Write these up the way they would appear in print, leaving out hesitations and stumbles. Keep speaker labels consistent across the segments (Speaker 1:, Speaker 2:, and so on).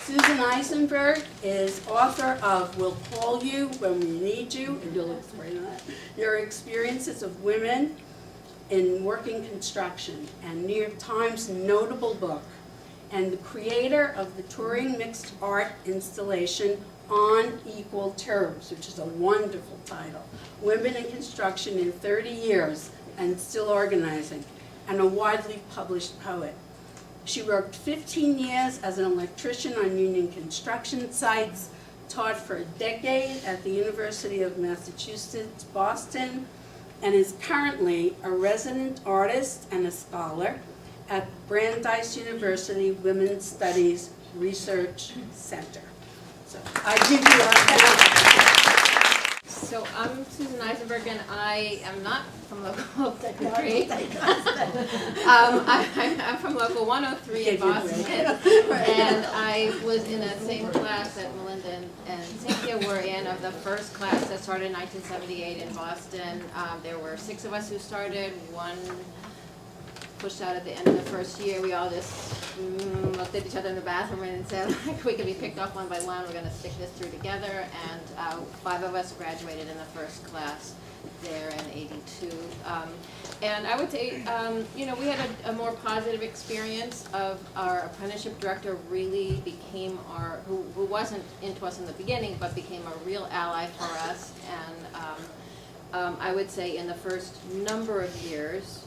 Speaker 1: Susan Eisenberg is author of We'll Call You When We Need You, and you'll explain that, Your Experiences of Women in Working Construction, and New York Times notable book, and the creator of the touring mixed art installation On Equal Terms, which is a wonderful title. Women in Construction in 30 Years and Still Organizing, and a widely published poet. She worked 15 years as an electrician on union construction sites, taught for a decade at the University of Massachusetts, Boston, and is currently a resident artist and a scholar at Brandeis University Women's Studies Research Center. So I give you a hand.
Speaker 2: So I'm Susan Eisenberg, and I am not from Local 3. I'm from Local 103 in Boston, and I was in that same class that Melinda and Cynthia were in, of the first class that started in 1978 in Boston. There were 6 of us who started, 1 pushed out at the end of the first year. We all just looked at each other in the bathroom and said, like, we can be picked off one by one. We're going to stick this through together. And 5 of us graduated in the first class there in '82. And I would say, you know, we had a more positive experience of our apprenticeship director really became our, who wasn't into us in the beginning, but became a real ally for us. And I would say in the first number of years,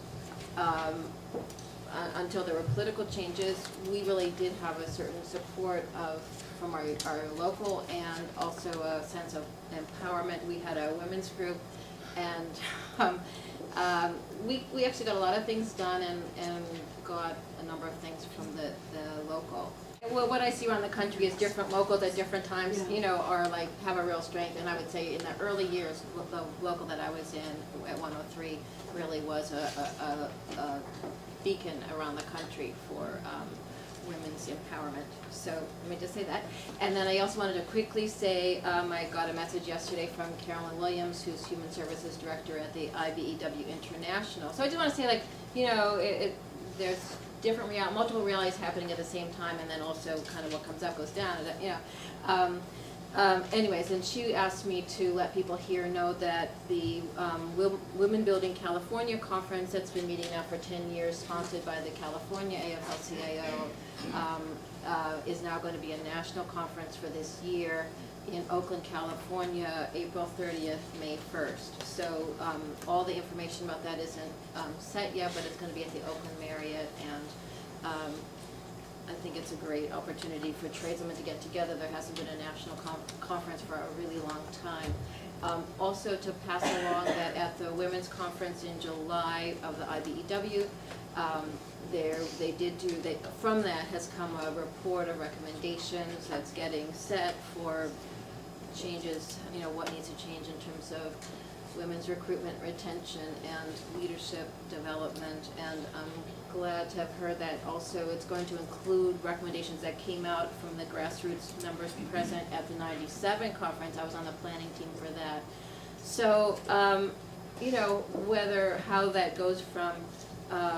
Speaker 2: until there were political changes, we really did have a certain support from our local, and also a sense of empowerment. We had a women's group, and we actually got a lot of things done, and got a number of things from the local. Well, what I see around the country is different locals at different times, you know, are like, have a real strength. And I would say in the early years, the local that I was in at 103 really was a beacon around the country for women's empowerment. So let me just say that. And then I also wanted to quickly say, I got a message yesterday from Carolyn Williams, who's Human Services Director at the IBEW International. So I just want to say, like, you know, there's different multiple realities happening at the same time, and then also kind of what comes up goes down. You know, anyways, and she asked me to let people here know that the Women Building California conference that's been meeting now for 10 years, sponsored by the California AFL-CIO, is now going to be a national conference for this year in Oakland, California, April 30th, May 1st. So all the information about that isn't set yet, but it's going to be at the Oakland Marriott, and I think it's a great opportunity for tradesmen to get together. There hasn't been a national conference for a really long time. Also to pass along that at the Women's Conference in July of the IBEW, from that has come a report of recommendations that's getting set for changes, you know, what needs to change in terms of women's recruitment, retention, and leadership development. And I'm glad to have heard that also it's going to include recommendations that came out from the grassroots members present at the '97 conference. I was on the planning team for that. So, you know, how that goes from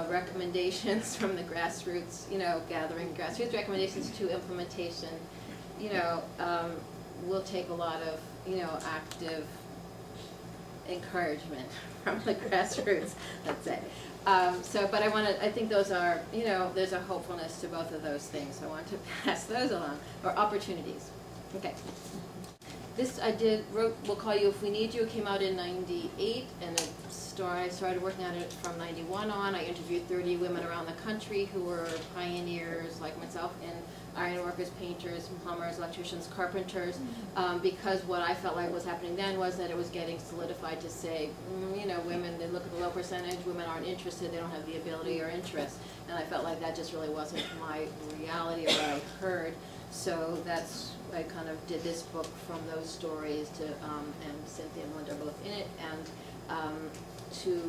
Speaker 2: recommendations from the grassroots, you know, gathering grassroots recommendations to implementation, you know, will take a lot of, you know, active encouragement from the grassroots, let's say. But I think those are, you know, there's a hopefulness to both of those things. So I want to pass those along, or opportunities. Okay. This wrote We'll Call You If We Need You. It came out in '98, and I started working on it from '91 on. I interviewed 30 women around the country who were pioneers like myself in ironworkers, painters, plumbers, electricians, carpenters, because what I felt like was happening then was that it was getting solidified to say, you know, women, they look at the low percentage, women aren't interested, they don't have the ability or interest. And I felt like that just really wasn't my reality or what I heard. So that's, I kind of did this book from those stories to, and Cynthia and Linda are both in it, and to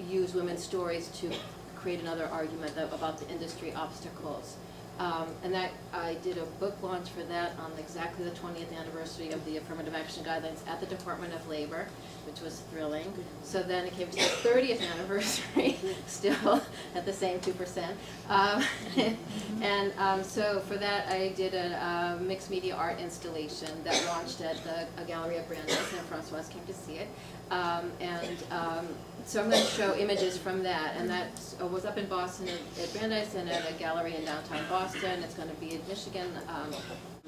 Speaker 2: use women's stories to create another argument about the industry obstacles. And that, I did a book launch for that on exactly the 20th anniversary of the Affirmative Action Guidelines at the Department of Labor, which was thrilling. So then it came to the 30th anniversary, still at the same 2%. So for that, I did a mixed media art installation that launched at the gallery at Brandeis, and Francoise came to see it. So I'm going to show images from that, and that was up in Boston at Brandeis and at a gallery in downtown Boston. It's going to be in Michigan.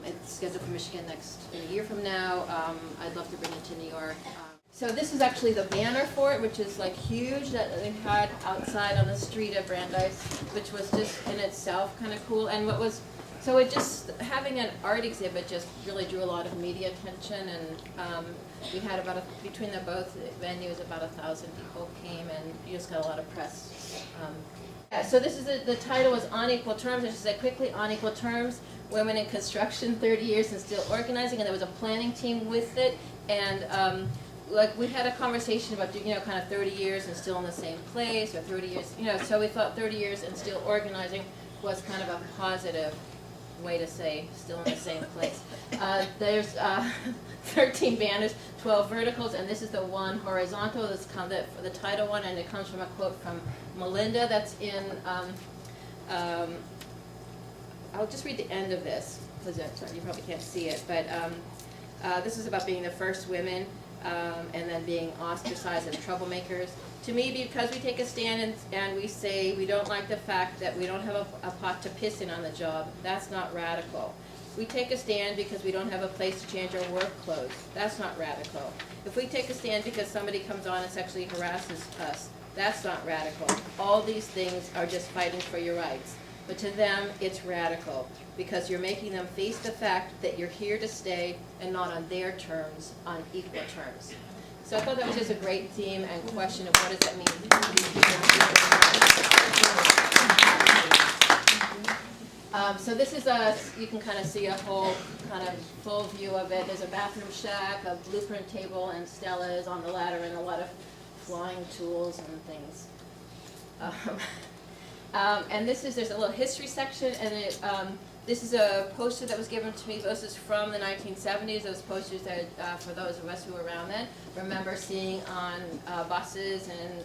Speaker 2: It's scheduled for Michigan in a year from now. I'd love to bring it to New York. So this is actually the banner for it, which is like huge, that they had outside on the street at Brandeis, which was just in itself kind of cool. And so it just, having an art exhibit just really drew a lot of media attention, and we had between both venues, about 1,000 people came, and you just got a lot of press. So this is the title was On Equal Terms. I should say quickly, On Equal Terms, Women in Construction, 30 Years and Still Organizing, and there was a planning team with it, and like we had a conversation about, kind of 30 years and still in the same place, or 30 years, so we thought 30 years and still organizing was kind of a positive way to say still in the same place. There's 13 banners, 12 verticals, and this is the one horizontal. This is kind of the title one, and it comes from a quote from Melinda that's in, I'll just read the end of this, because you probably can't see it, but this is about being the first women, and then being ostracized and troublemakers. To me, because we take a stand and we say we don't like the fact that we don't have a pot to piss in on the job, that's not radical. We take a stand because we don't have a place to change our work clothes, that's not radical. If we take a stand because somebody comes on and sexually harasses us, that's not radical. All these things are just fighting for your rights. But to them, it's radical, because you're making them face the fact that you're here to stay and not on their terms, on equal terms. So I thought that was just a great theme and question of what does that mean to be. So this is you can kind of see a whole kind of full view of it. There's a bathroom shack, a blueprint table, and Stella is on the ladder, and a lot of flying tools and things. And there's a little history section, and this is a poster that was given to me. This is from the 1970s. Those posters that, for those of us who were around then, remember seeing on buses and,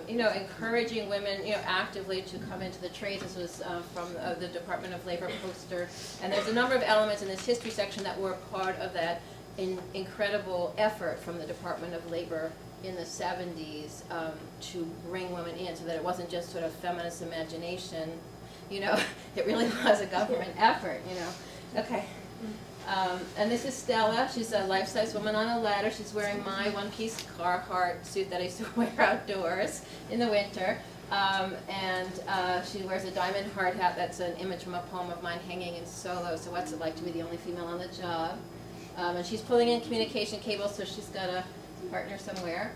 Speaker 2: encouraging women, actively to come into the trades. This was from the Department of Labor poster. And there's a number of elements in this history section that were part of that incredible effort from the Department of Labor in the 70s to bring women in, so that it wasn't just sort of feminist imagination. It really was a government effort, Okay. And this is Stella. She's a life-size woman on a ladder. She's wearing my one-piece Carhartt suit that I used to wear outdoors in the winter. She wears a diamond hard hat. That's an image from a poem of mine hanging in solo. So what's it like to be the only female on the job? And she's pulling in communication cables, so she's got a partner somewhere.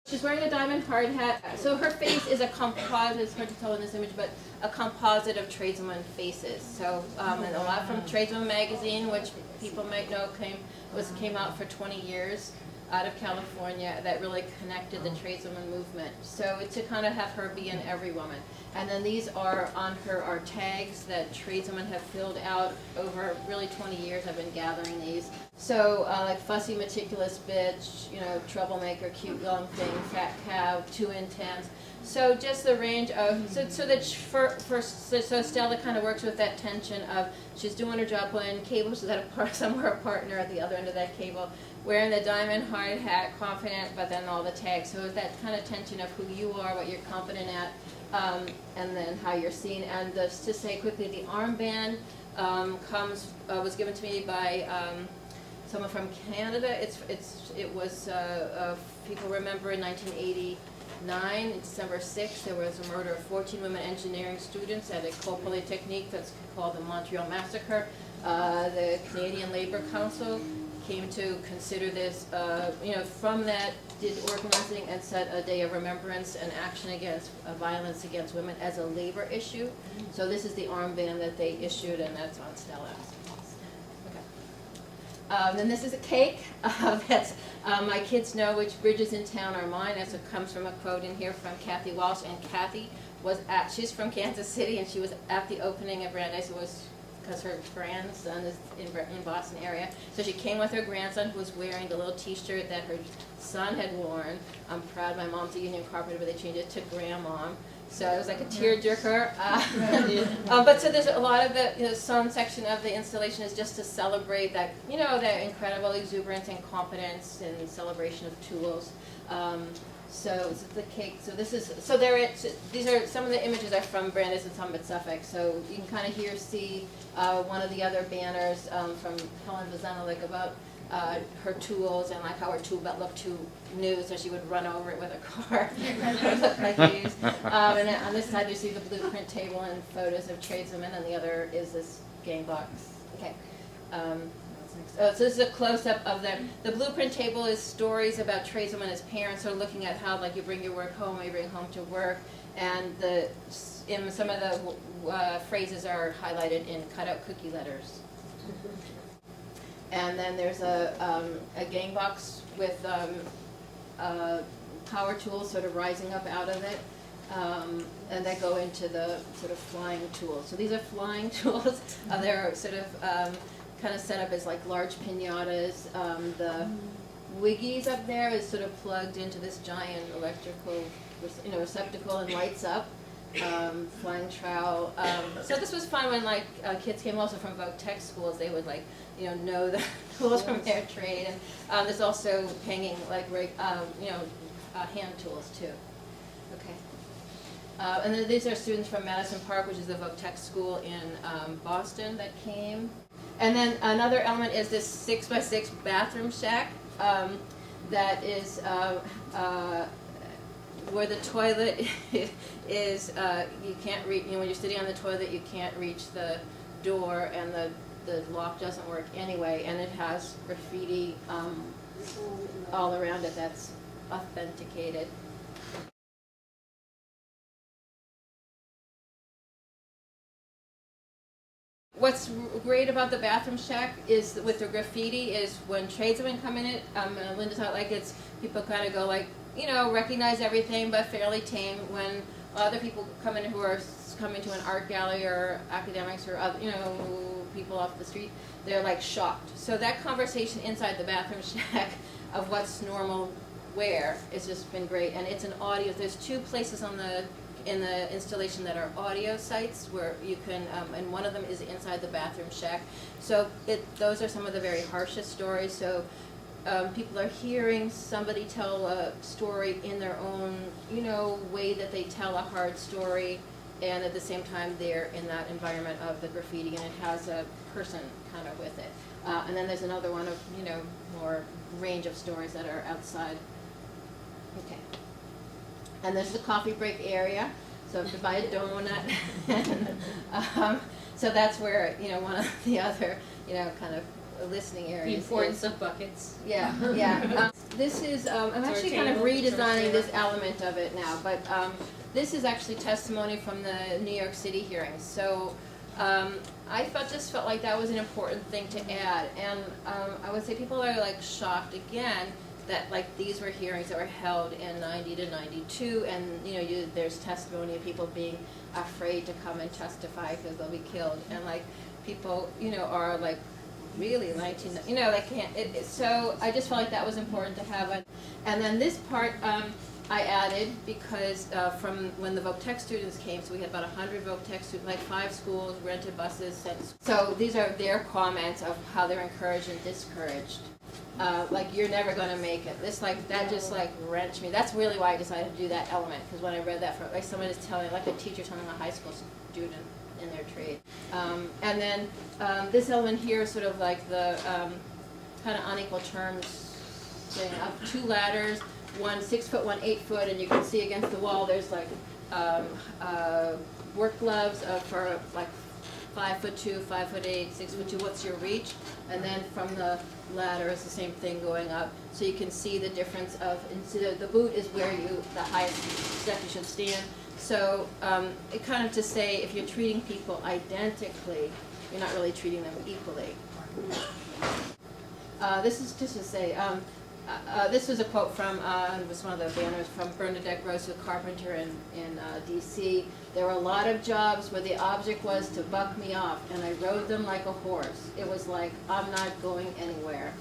Speaker 2: She's wearing a diamond hard hat. So her face is a composite, it's hard to tell in this image, but a composite of tradeswomen faces. So, and a lot from Tradeswoman magazine, which people might know came out for 20 years out of California, that really connected the tradeswoman movement. So it's to kind of have her be an every woman. And then these are on her are tags that tradeswomen have filled out over really 20 years. I've been gathering these. So like fussy, meticulous bitch, troublemaker, cute long thing, fat cow, too intense. So just the range of, so Stella kind of works with that tension of she's doing her job, pulling cables, she's got somewhere a partner at the other end of that cable, wearing the diamond hard hat, confident, but then all the tags. So it's that kind of tension of who you are, what you're confident at, and then how you're seen. And just to say quickly, the armband was given to me by someone from Canada. It was people remember in 1989, December 6th, there was a murder of 14 women engineering students at École Polytechnique. That's called the Montreal Massacre. The Canadian Labour Council came to consider this, from that did organizing and set a day of remembrance and action against violence against women as a labor issue. So this is the armband that they issued, and that's on Stella. Then this is a cake that's, my kids know which bridges in town are mine. That's what comes from a quote in here from Kathy Walsh. And Kathy she's from Kansas City, and she was at the opening of Brandeis. It was because her grandson is in Boston area. So she came with her grandson, who was wearing the little T-shirt that her son had worn. I'm proud my mom's a union carpenter, but they changed it to Grandmom. So it was like a tearjerker. But so there's a lot of the some section of the installation is just to celebrate that, their incredible exuberance and competence and celebration of tools. So this is the cake. So these are some of the images are from Brandeis and some at Suffolk. So you can kind of see one of the other banners from Helen Vazana, about her tools and how her tool belt looked too new, so she would run over it with her car. It looked like used. And then on this side you see the blueprint table and photos of tradeswomen, and the other is this game box. Okay. So this is a close-up of them. The blueprint table is stories about tradeswomen as parents, so looking at how you bring your work home, or you bring home to work, and some of the phrases are highlighted in cut-out cookie letters. And then there's a game box with power tools sort of rising up out of it, and that go into the sort of flying tools. So these are flying tools. They're sort of kind of set up as large pinatas. The wiggies up there is sort of plugged into this giant electrical receptacle and lights up. Flying trowel. So this was fun when kids came also from Voc Tech schools. They would know the tools from their trade, and there's also hanging hand tools too. Okay. And then these are students from Madison Park, which is the Voc Tech school in Boston that came. And then another element is this 6x6 bathroom shack that is where the toilet is. You can't reach. When you're sitting on the toilet, you can't reach the door, and the lock doesn't work anyway. And it has graffiti all around it that's authenticated. What's great about the bathroom shack is with the graffiti is when tradesmen come in it, Linda taught it's people kind of go recognize everything but fairly tame. When other people come in who are coming to an art gallery or academics or other, people off the street, they're shocked. So that conversation inside the bathroom shack of what's normal where has just been great. And it's an audio. There's two places in the installation that are audio sites where you can, and one of them is inside the bathroom shack. So those are some of the very harshest stories. So people are hearing somebody tell a story in their own, way that they tell a hard story, and at the same time they're in that environment of the graffiti, and it has a person kind of with it. And then there's another one of, more range of stories that are outside. Okay. And this is the coffee break area, so to buy a donut. So that's where, one of the other, kind of listening areas.
Speaker 3: The importance of buckets.
Speaker 2: Yeah, yeah. This is, I'm actually kind of redesigning this element of it now, but this is actually testimony from the New York City hearings. So I just felt like that was an important thing to add, and I would say people are shocked again that these were hearings that were held in 90 to 92, and there's testimony of people being afraid to come and testify because they'll be killed, and people are really 19, they can't. So I just felt like that was important to have it. And then this part I added because from when the Voc Tech students came, so we had about 100 Voc Tech students, 5 schools, rented buses. So these are their comments of how they're encouraged and discouraged. You're never going to make it. That just wrenched me. That's really why I decided to do that element, because when I read that, someone is telling, a teacher telling a high school student in their trade. And then this element here is sort of the kind of unequal terms thing of 2 ladders, one 6 foot, one 8 foot, and you can see against the wall there's work gloves for 5'2", 5'8", 6'2". What's your reach? And then from the ladder is the same thing going up, so you can see the difference of. The boot is where the highest step you should stand. So it kind of to say if you're treating people identically, you're not really treating them equally. This is just to say, this was a quote from, it was one of the banners from Bernadette Gross, a carpenter in DC. There were a lot of jobs where the object was to buck me off, and I rode them like a horse. It was like, I'm not going anywhere.